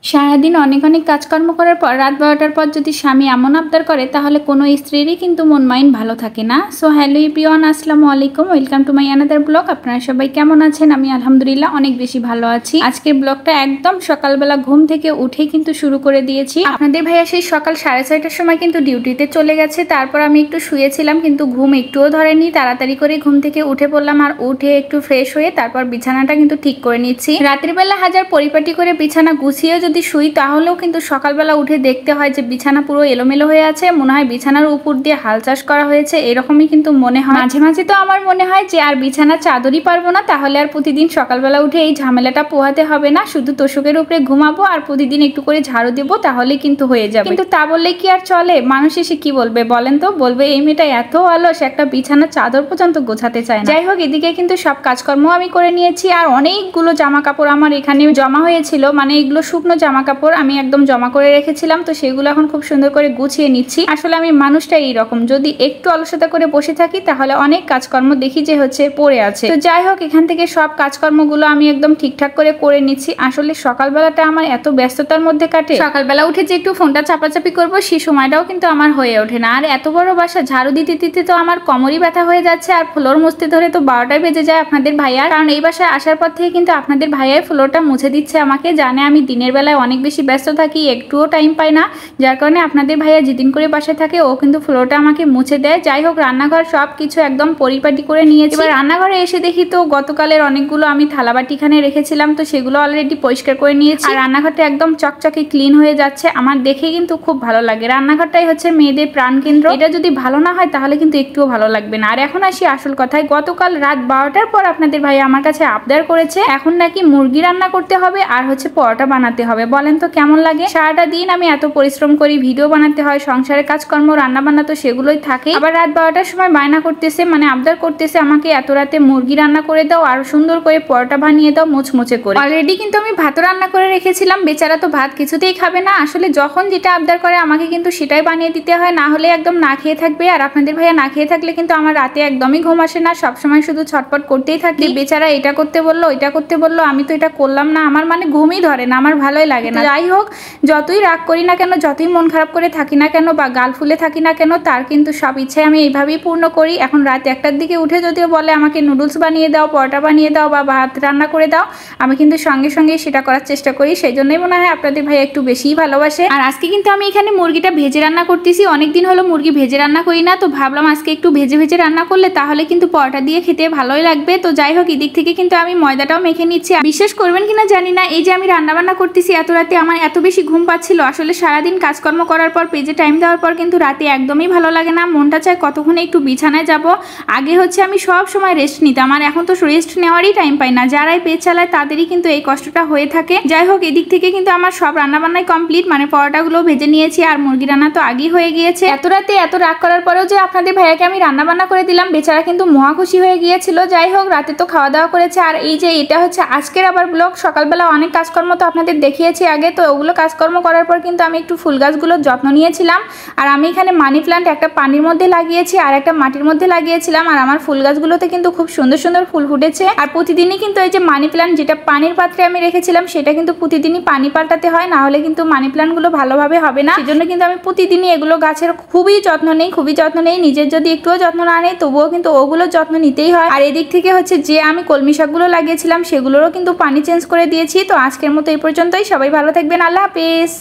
সারাদিন অনেক অনেক কাজকর্ম করার পর রাত 12টার পর যদি স্বামী এমন আবদার করে তাহলে কোনো স্ত্রীরই কিন্তু মন মাইন্ড ভালো থাকে না। সো হ্যালো এভরিওয়ান, আসসালামু আলাইকুম, welcome to my another blog. আপনারা সবাই কেমন আছেন? আমি আলহামদুলিল্লাহ অনেক বেশি ভালো আছি। আজকের ব্লগটা একদম সকালবেলা ঘুম থেকে উঠেই কিন্তু শুরু করে দিয়েছি। আপনাদের ভাইয়া সেই সকাল 6:30টার সময় কিন্তু ডিউটিতে চলে গেছে। তারপর আমি একটু শুয়েছিলাম, কিন্তু ঘুম একটুও ধরেনি। তাড়াতাড়ি করে ঘুম থেকে উঠে পড়লাম, আর উঠে একটু ফ্রেশ হয়ে তারপর বিছানাটা কিন্তু ঠিক করে নিচ্ছি। রাতের বেলা হাজার পরিপাটি করে বিছানা গুছিয়ে যদি শুই তাহলেও কিন্তু সকালবেলা উঠে দেখতে হয় যে বিছানা পুরো এলোমেলো হয়ে আছে, মনে হয় বিছানার উপর দিয়ে হাল চাষ করা হয়েছে, এরকমই কিন্তু মনে হয়। মাঝে মাঝে তো আমার মনে হয় যে আর বিছানার চাদরই পারবো না, তাহলে আর প্রতিদিন সকালবেলা উঠে এই ঝামেলাটা পোহাতে হবে না, শুধু তোষকের উপরে ঘুমাবো আর প্রতিদিন একটু করে ঝাড়ু দেবো, তাহলে কিন্তু হয়ে যাবে। কিন্তু তা বললে কি আর চলে? মানুষ এসে কি বলবে বলেন তো? বলবে এই মেয়েটা এত অলস, একটা বিছানার চাদর পর্যন্ত গোছাতে চায় না। যাই হোক, এদিকে কিন্তু সব কাজকর্ম আমি করে নিয়েছি, আর অনেকগুলো জামা কাপড় আমার এখানে জমা হয়েছিল, মানে এগুলো শুকনো জামা কাপড় আমি একদম জমা করে রেখেছিলাম, তো সেগুলো এখন খুব সুন্দর করে গুছিয়ে নিচ্ছি। আসলে আমি মানুষটা এইরকম, যদি একটু অলসতা করে বসে থাকি তাহলে অনেক কাজকর্ম দেখি যে হচ্ছে পড়ে আছে। তো যাই হোক, এখান থেকে সব কাজকর্মগুলো আমি একদম ঠিকঠাক করে নিচ্ছি। আসলে সকালবেলাটা আমার এত ব্যস্ততার মধ্যে কাটে, সকালবেলা উঠে যে একটু ফোনটা চাপাচাপি করবো সেই সময়টাও কিন্তু আমার হয়ে ওঠে না। আর এত বড় বাসা ঝাড়ু দিতে দিতে তো আমার কোমরই ব্যথা হয়ে যাচ্ছে, আর ফ্লোর মুছতে ধরে তো 12টায় বেজে যায় আপনাদের ভাইয়ার। কারণ এই বাসায় আসার পর থেকে কিন্তু আপনাদের ভাইয়াই ফ্লোরটা মুছে দিচ্ছে আমাকে, জানে আমি দিনের বেলায় অনেক বেশি ব্যস্ত থাকি, একটুও টাইম পাই না, যার কারণে আপনাদের ভাইয়া যেদিন করে বাসায় থাকে ও কিন্তু ফ্লোরটা আমাকে মুছে দেয়। যাই হোক, রান্নাঘর সব কিছু একদম পরিপাটি করে নিয়েছি। এবার রান্নাঘরে এসে দেখি তো গতকালের অনেকগুলো আমি থালাবাটিখানে রেখেছিলাম, তো সেগুলো অলরেডি পরিষ্কার করে নিয়েছি, আর রান্নাঘরটা একদম চকচকে ক্লিন হয়ে যাচ্ছে। আমার দেখে কিন্তু খুব ভালো লাগে। রান্নাঘরটাই হচ্ছে মেয়েদের প্রাণকেন্দ্র, এটা যদি ভালো না হয় তাহলে কিন্তু একটুও ভালো লাগবে না। আর এখন আসি আসল কথায়। গতকাল রাত 12টার পর আপনাদের ভাইয়া আমার কাছে আবদার করেছে এখন নাকি মুরগি রান্না করতে হবে আর হচ্ছে পরোটা বানাতে হবে। বলেন তো কেমন লাগে? সারাটা দিন আমি এত পরিশ্রম করি, ভিডিও বানাতে হয়, সংসারের কাজকর্ম, রান্না বান্না তো সেগুলোই থাকে, আবার রাত 12টার সময় বায়না করতেছে, মানে আবদার করতেছে আমাকে এত রাতে মুরগি রান্না করে দাও আর সুন্দর করে পরোটা বানিয়ে দাও মুচমুচে করে। অলরেডি কিন্তু আমি ভাতও রান্না করে রেখেছিলাম, বেচারা তো ভাত কিছুতেই খাবে না। আসলে যখন যেটা আবদার করে আমাকে কিন্তু সেটাই বানিয়ে দিতে হয়, না হলে একদম না খেয়ে থাকবে। আর আপনাদের ভাইয়া না খেয়ে থাকলে কিন্তু আমার রাতে একদমই ঘুম আসে না, সবসময় শুধু ছটপট করতেই থাকি। বেচারা এটা করতে বললো, এটা করতে বললো, আমি তো এটা করলাম না, আমার মানে ঘুমই ধরে না, আমার ভালোই লাগে না। যাই হোক, যতই রাগ করি না কেন, যতই মন খারাপ করে থাকি না কেন বা গাল ফুলে থাকি না কেন, তার কিন্তু সব ইচ্ছাই আমি এইভাবেই পূর্ণ করি। এখন রাত 1টার দিকে উঠে যদিও বলে আমাকে নুডলস বানিয়ে দাও, পরোটা বানিয়ে দাও বা ভাত রান্না করে দাও, আমি কিন্তু সঙ্গে সঙ্গে সেটা করার চেষ্টা করি। সেই জন্যই মনে হয় আপনাদের ভাই একটু বেশিই ভালোবাসে। আর আজকে কিন্তু আমি এখানে মুরগিটা ভেজে রান্না করতেছি, অনেকদিন হলো মুরগি ভেজে রান্না করি না, তো ভাবলাম আজকে একটু ভেজে ভেজে রান্না করলে তাহলে কিন্তু পরোটা দিয়ে খেতে ভালোই লাগবে। তো যাই হোক, এদিক থেকে কিন্তু আমি ময়দাটাও মেখে নিচ্ছি। বিশ্বাস করবেন কিনা জানি না, এই যে আমি রান্না বান্না করতেছি এত রাতে আমার এত বেশি ঘুম পাচ্ছিল। আসলে সারাদিন কাজকর্ম করার পর পেজে টাইম দেওয়ার পর কিন্তু রাতে একদমই ভালো লাগে না, মনটা চায় কতক্ষণে একটু বিছানায় যাব। আগে হচ্ছে আমি সব সময় রেস্ট নিতাম, আর এখন তো রেস্ট নেওয়ারই টাইম পাই না। যারাই পেজ চালায় তাদেরই কিন্তু এই কষ্টটা হয়ে থাকে। যাই হোক, এদিক থেকে কিন্তু আমার সব রান্নাবান্নাই কমপ্লিট, মানে পরোটাগুলো ভেজে নিয়েছি আর মুরগি রান্না তো আগেই হয়ে গিয়েছে। এত রাতে এত রাগ করার পরেও যে আপনাদের ভাইয়াকে আমি রান্নাবান্না করে দিলাম, বেচারা কিন্তু মহা খুশি হয়ে গিয়েছিল। যাই হোক, রাতে তো খাওয়া দাওয়া করেছে। আর এই যে এটা হচ্ছে আজকের আবার ব্লগ। সকালবেলা অনেক কাজকর্ম তো আপনাদের দেখিয়েছি আগে, তো ওগুলো কাজকর্ম করার পর কিন্তু আমি একটু ফুল গাছগুলোর যত্ন নিয়েছিলাম। আর আমি এখানে মানি প্লান্ট একটা পানির মধ্যে লাগিয়েছি আর একটা মাটির মধ্যে লাগিয়েছিলাম, আর আমার ফুল গাছগুলোতে কিন্তু খুব সুন্দর সুন্দর ফুল ফুটেছে। আর প্রতিদিনই কিন্তু এই যে মানি প্লান্ট যেটা পানির পাত্রে আমি রেখেছিলাম সেটা কিন্তু প্রতিদিনই পানি পাল্টাতে হয়, না হলে কিন্তু মানি প্লান্টগুলো ভালোভাবে হবে না। সেজন্য কিন্তু আমি প্রতিদিনই এগুলো গাছের খুবই যত্ন নেই। নিজের যদি একটুও যত্ন না নেই তবুও কিন্তু ওগুলোর যত্ন নিতেই হয়। আর এদিক থেকে হচ্ছে যে আমি কলমি শাকগুলো লাগিয়েছিলাম সেগুলোরও কিন্তু পানি চেঞ্জ করে দিয়েছি। তো আজকের মতো এই পর্যন্তই, সবাই ভালো থাকবেন, আল্লাহ হাফেজ।